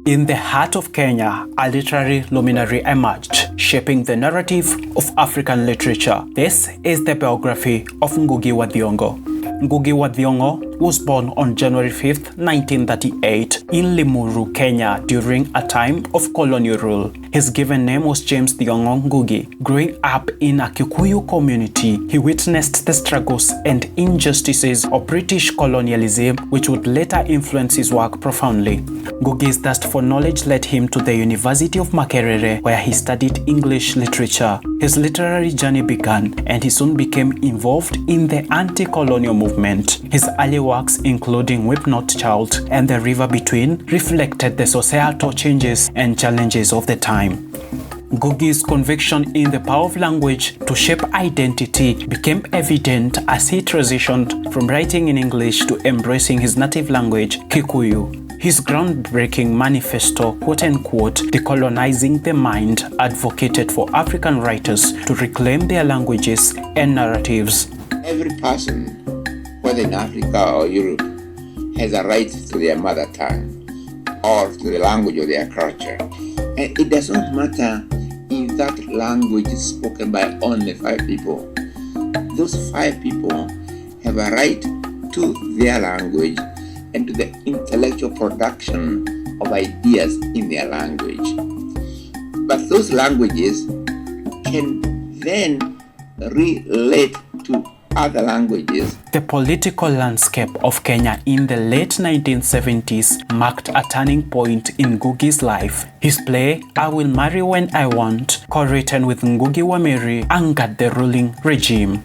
In the heart of Kenya, a literary luminary emerged, shaping the narrative of African literature. This is the biography of Ngugi wa Thiong'o. Ngugi wa Thiong'o was born on January 5, 1938 in Limuru, Kenya during a time of colonial rule. His given name was James Thiong'o Ngugi. Growing up in a Kikuyu community, he witnessed the struggles and injustices of British colonialism, which would later influence his work profoundly. Ngugi's thirst for knowledge led him to the University of Makerere, where he studied English literature. His literary journey began, and he soon became involved in the anti-colonial movement. His early works, including Weep Not Child and The River Between, reflected the societal changes and challenges of the time. Ngugi's conviction in the power of language to shape identity became evident as he transitioned from writing in English to embracing his native language, Kikuyu. His groundbreaking manifesto, quote-unquote, Decolonizing the Mind, advocated for African writers to reclaim their languages and narratives. Every person, whether in Africa or Europe, has a right to their mother tongue or to the language of their culture. And it does not matter if that language is spoken by only 5 people. Those 5 people have a right to their language and to the intellectual production of ideas in their language. But those languages can then relate to other languages. The political landscape of Kenya in the late 1970s marked a turning point in Ngugi's life. His play, I Will Marry When I Want, co-written with Ngugi wa Thiong'o, angered the ruling regime.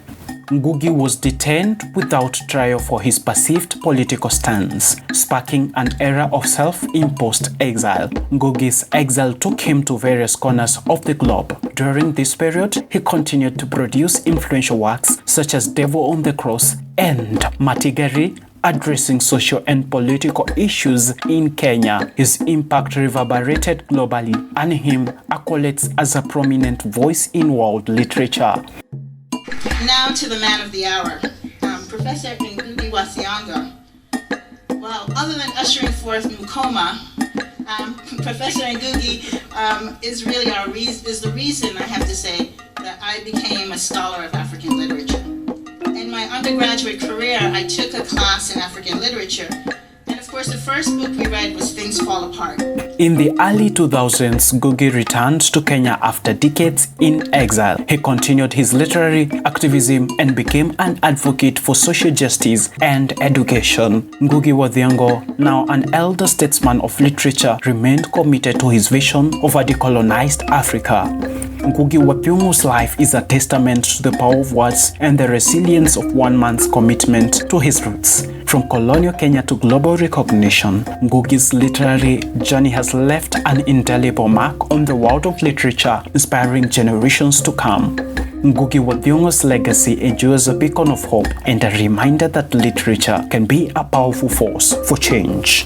Ngugi was detained without trial for his perceived political stance, sparking an era of self-imposed exile. Ngugi's exile took him to various corners of the globe. During this period, he continued to produce influential works such as Devil on the Cross and Matigari, addressing social and political issues in Kenya. His impact reverberated globally, earning him accolades as a prominent voice in world literature. Now to the man of the hour, Professor Ngugi wa Thiong'o. Well, other than ushering forth Mukoma, Professor Ngugi is really is the reason, I have to say, that I became a scholar of African literature. In my undergraduate career, I took a class in African literature. And of course, the first book we read was Things Fall Apart. In the early 2000s, Ngugi returned to Kenya after decades in exile. He continued his literary activism and became an advocate for social justice and education. Ngugi wa Thiong'o, now an elder statesman of literature, remained committed to his vision of a decolonized Africa. Ngugi wa Thiong'o's life is a testament to the power of words and the resilience of one man's commitment to his roots. From colonial Kenya to global recognition, Ngugi's literary journey has left an indelible mark on the world of literature, inspiring generations to come. Ngugi wa Thiong'o's legacy endures a beacon of hope and a reminder that literature can be a powerful force for change.